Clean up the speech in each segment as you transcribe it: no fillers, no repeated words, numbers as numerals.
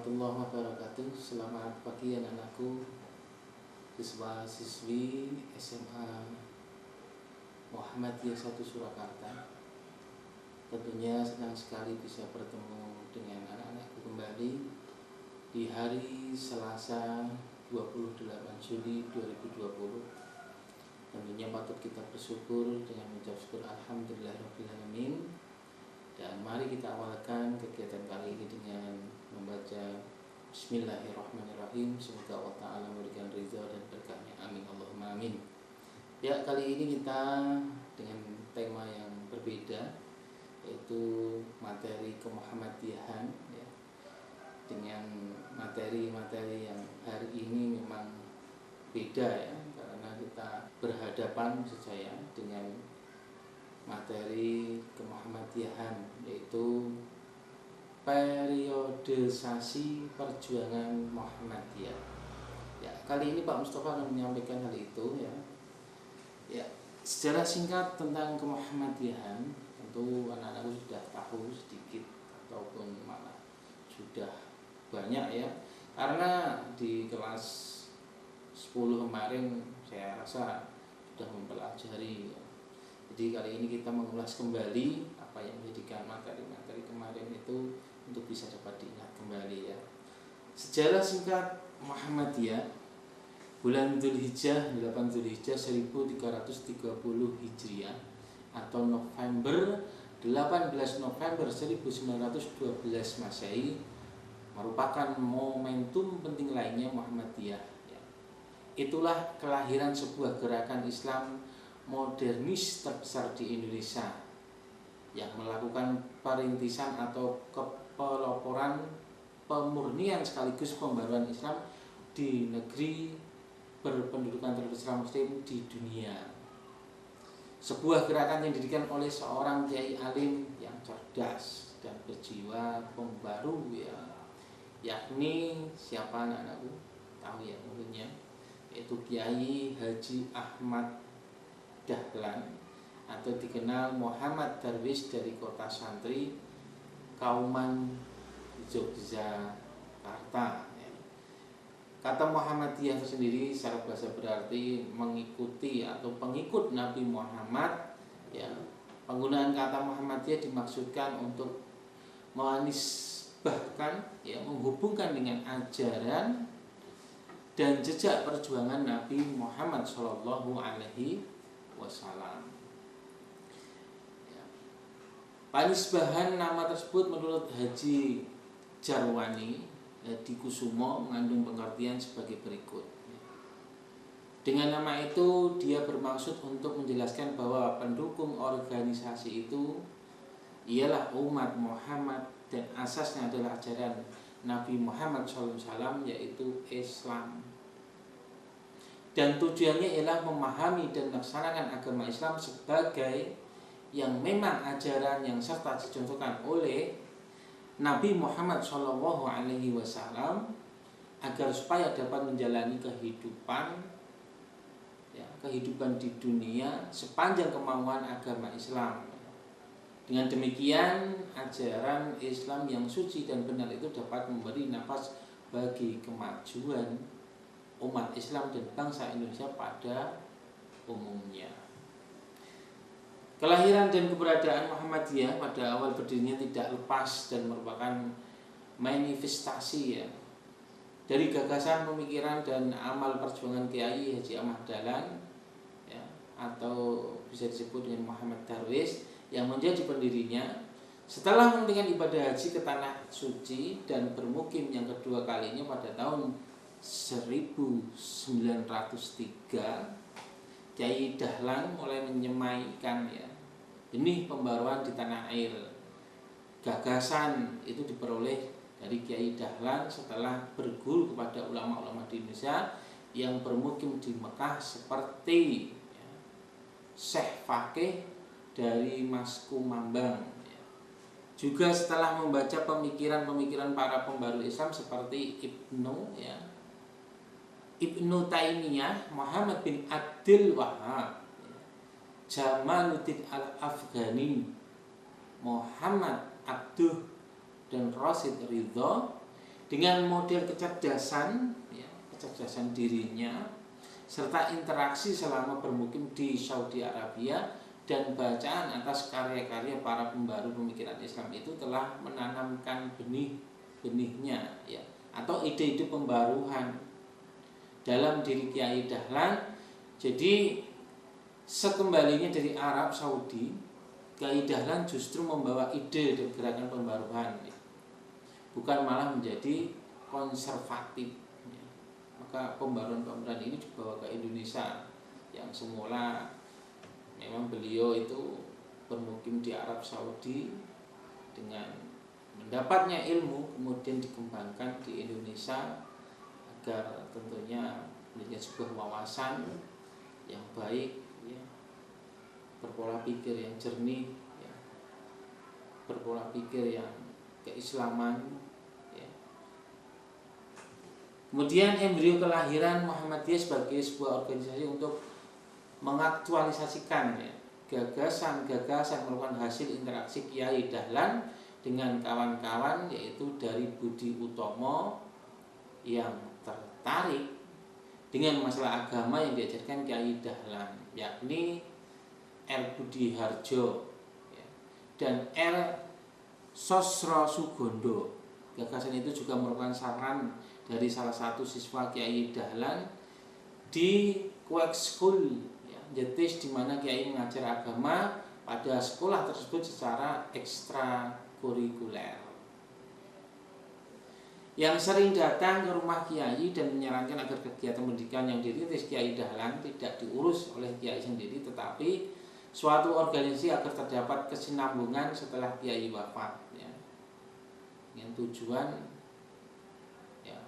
warahmatullahi wabarakatuh. Selamat pagi anak-anakku, siswa-siswi SMA Muhammadiyah 1 Surakarta. Tentunya senang sekali bisa bertemu dengan anak-anakku kembali di hari Selasa 28 Juli 2020. Tentunya patut kita bersyukur dengan mengucap syukur alhamdulillahirabbil. Dan mari kita awalkan kegiatan kali ini dengan membaca Bismillahirrahmanirrahim. Semoga Allah Ta'ala memberikan ridha dan berkahnya. Amin Allahumma amin. Ya, kali ini kita dengan tema yang berbeda, yaitu materi kemuhammadiyahan ya. Dengan materi-materi yang hari ini memang beda ya, karena kita berhadapan saja dengan materi kemuhammadiyahan, yaitu periodisasi perjuangan Muhammadiyah. Ya, kali ini Pak Mustafa akan menyampaikan hal itu ya. Ya, secara singkat tentang kemuhammadiyahan, tentu anak-anakku sudah tahu sedikit ataupun malah sudah banyak ya. Karena di kelas 10 kemarin saya rasa sudah mempelajari ya. Jadi kali ini kita mengulas kembali apa yang menjadikan materi-materi kemarin itu untuk bisa dapat diingat kembali ya. Sejarah singkat Muhammadiyah, bulan Dzulhijjah 8 Dzulhijjah 1330 Hijriah atau November 18 November 1912 Masehi merupakan momentum penting lainnya Muhammadiyah ya. Itulah kelahiran sebuah gerakan Islam modernis terbesar di Indonesia yang melakukan perintisan atau kepeloporan pemurnian sekaligus pembaruan Islam di negeri berpendudukan terbesar Muslim di dunia. Sebuah gerakan yang didirikan oleh seorang kiai alim yang cerdas dan berjiwa pembaru ya, yakni siapa anak-anakku? Tahu ya mungkinnya, yaitu Kiai Haji Ahmad Dahlan atau dikenal Muhammad Darwis dari kota santri Kauman Yogyakarta ya. Kata Muhammadiyah tersendiri secara bahasa berarti mengikuti atau pengikut Nabi Muhammad ya. Penggunaan kata Muhammadiyah dimaksudkan untuk menisbahkan ya, menghubungkan dengan ajaran dan jejak perjuangan Nabi Muhammad Shallallahu Alaihi Wasallam. Ya. Panisbahan nama tersebut menurut Haji Jarwani Dikusumo mengandung pengertian sebagai berikut. Dengan nama itu dia bermaksud untuk menjelaskan bahwa pendukung organisasi itu ialah umat Muhammad dan asasnya adalah ajaran Nabi Muhammad SAW, yaitu Islam. Dan tujuannya ialah memahami dan melaksanakan agama Islam sebagai yang memang ajaran yang serta dicontohkan oleh Nabi Muhammad SAW agar supaya dapat menjalani kehidupan ya, kehidupan di dunia sepanjang kemauan agama Islam. Dengan demikian ajaran Islam yang suci dan benar itu dapat memberi nafas bagi kemajuan umat Islam dan bangsa Indonesia pada umumnya. Kelahiran dan keberadaan Muhammadiyah pada awal berdirinya tidak lepas dan merupakan manifestasi ya, dari gagasan, pemikiran dan amal perjuangan Kiai Haji Ahmad Dahlan ya, atau bisa disebut dengan Muhammad Darwis yang menjadi pendirinya. Setelah menunaikan ibadah haji ke tanah suci dan bermukim yang kedua kalinya pada tahun 1903, Kiai Dahlan mulai menyemaikan ya, benih pembaruan di tanah air. Gagasan itu diperoleh dari Kiai Dahlan setelah berguru kepada ulama-ulama di Indonesia yang bermukim di Mekah seperti ya, Syekh Fakih dari Mas Kumambang ya. Juga setelah membaca pemikiran-pemikiran para pembaru Islam seperti Ibnu Taimiyah, Muhammad bin Abdul Wahab, Jamaluddin Al-Afghani, Muhammad Abduh dan Rasid Ridho, dengan model kecerdasan, ya, kecerdasan dirinya, serta interaksi selama bermukim di Saudi Arabia dan bacaan atas karya-karya para pembaru pemikiran Islam itu telah menanamkan benih-benihnya, ya, atau ide-ide pembaruan dalam diri Kiai Dahlan. Jadi sekembalinya dari Arab Saudi, Kiai Dahlan justru membawa ide dan gerakan pembaruan, ya, bukan malah menjadi konservatif. Maka pembaruan-pembaruan ini dibawa ke Indonesia, yang semula memang beliau itu bermukim di Arab Saudi, dengan mendapatnya ilmu kemudian dikembangkan di Indonesia agar tentunya menjadi sebuah wawasan yang baik, ya, berpola pikir yang jernih, ya, berpola pikir yang keislaman. Kemudian embrio kelahiran Muhammadiyah sebagai sebuah organisasi untuk mengaktualisasikan, ya, gagasan-gagasan merupakan hasil interaksi Kiai Dahlan dengan kawan-kawan, yaitu dari Budi Utomo yang tertarik dengan masalah agama yang diajarkan Kiai Dahlan, yakni R. Budi Harjo, ya, dan R. Sosro Sugondo. Gagasan itu juga merupakan saran dari salah satu siswa Kiai Dahlan di Quake School, ya, Jetis, di mana Kiai mengajar agama pada sekolah tersebut secara ekstrakurikuler. Yang sering datang ke rumah Kiai dan menyarankan agar kegiatan pendidikan yang dirintis Kiai Dahlan tidak diurus oleh Kiai sendiri, tetapi suatu organisasi agar terdapat kesinambungan setelah Kiai wafat, ya, dengan tujuan, ya,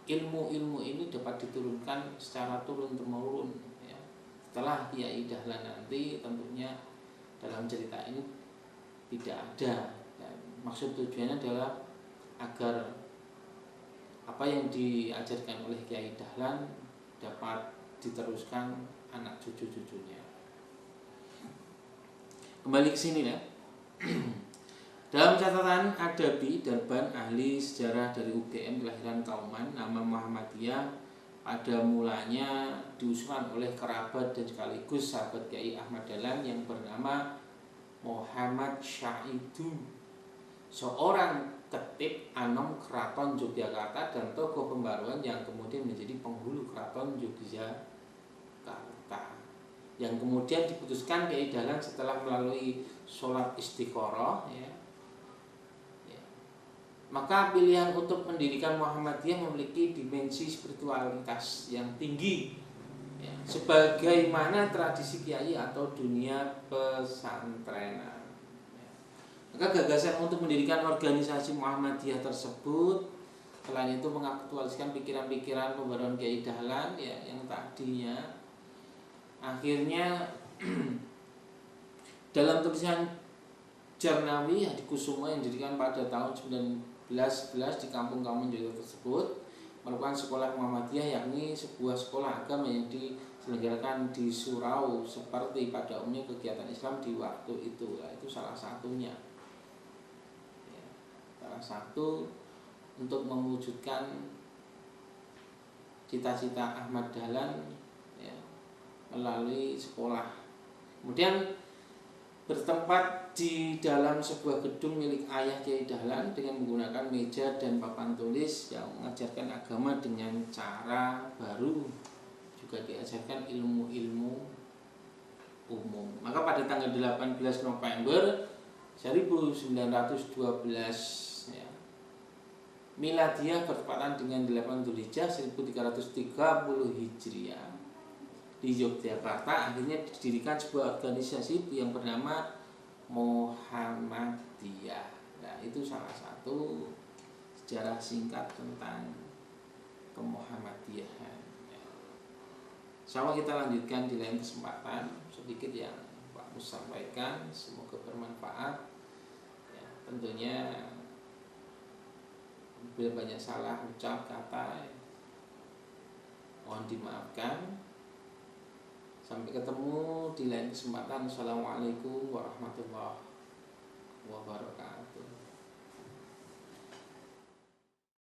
ilmu-ilmu ini dapat diturunkan secara turun-temurun, ya. Setelah Kiai Dahlan nanti tentunya dalam cerita ini tidak ada, dan maksud tujuannya adalah agar apa yang diajarkan oleh Kiai Dahlan dapat diteruskan anak cucu-cucunya. Kembali ke sini, ya. Dalam catatan Adabi Darban ahli sejarah dari UGM kelahiran Kauman, nama Muhammadiyah pada mulanya diusulkan oleh kerabat dan sekaligus sahabat Kiai Ahmad Dahlan yang bernama Muhammad Syahidun, seorang ketip anom keraton Yogyakarta dan tokoh pembaruan yang kemudian menjadi penghulu keraton Yogyakarta, yang kemudian diputuskan Kiai Dahlan setelah melalui sholat istikharah, ya. Maka pilihan untuk mendirikan Muhammadiyah memiliki dimensi spiritualitas yang tinggi, ya, sebagaimana tradisi kiai atau dunia pesantrenan, ya. Maka gagasan untuk mendirikan organisasi Muhammadiyah tersebut selain itu mengaktualisasikan pikiran-pikiran pembaruan Kiai Dahlan, ya, yang tadinya akhirnya dalam tulisan Jarnawi Hadi Kusuma yang didirikan pada tahun 1911 di kampung Kauman Yogyakarta tersebut merupakan sekolah Muhammadiyah, yakni sebuah sekolah agama yang diselenggarakan di surau seperti pada umumnya kegiatan Islam di waktu itu. Nah, itu salah satunya, ya, salah satu untuk mewujudkan cita-cita Ahmad Dahlan, ya, melalui sekolah. Kemudian bertempat di dalam sebuah gedung milik ayah Kiai Dahlan dengan menggunakan meja dan papan tulis yang mengajarkan agama dengan cara baru, juga diajarkan ilmu-ilmu umum. Maka pada tanggal 18 November 1912, ya, Miladiyah bertepatan dengan 8 Dzulhijjah 1330 Hijriah di Yogyakarta akhirnya didirikan sebuah organisasi yang bernama Muhammadiyah. Nah, itu salah satu sejarah singkat tentang kemuhammadiyahan. Insyaallah kita lanjutkan di lain kesempatan, sedikit yang Pak Mus sampaikan, semoga bermanfaat, ya. Tentunya bila banyak salah ucap kata, ya, mohon dimaafkan. Sampai ketemu di lain kesempatan. Assalamualaikum warahmatullahi wabarakatuh.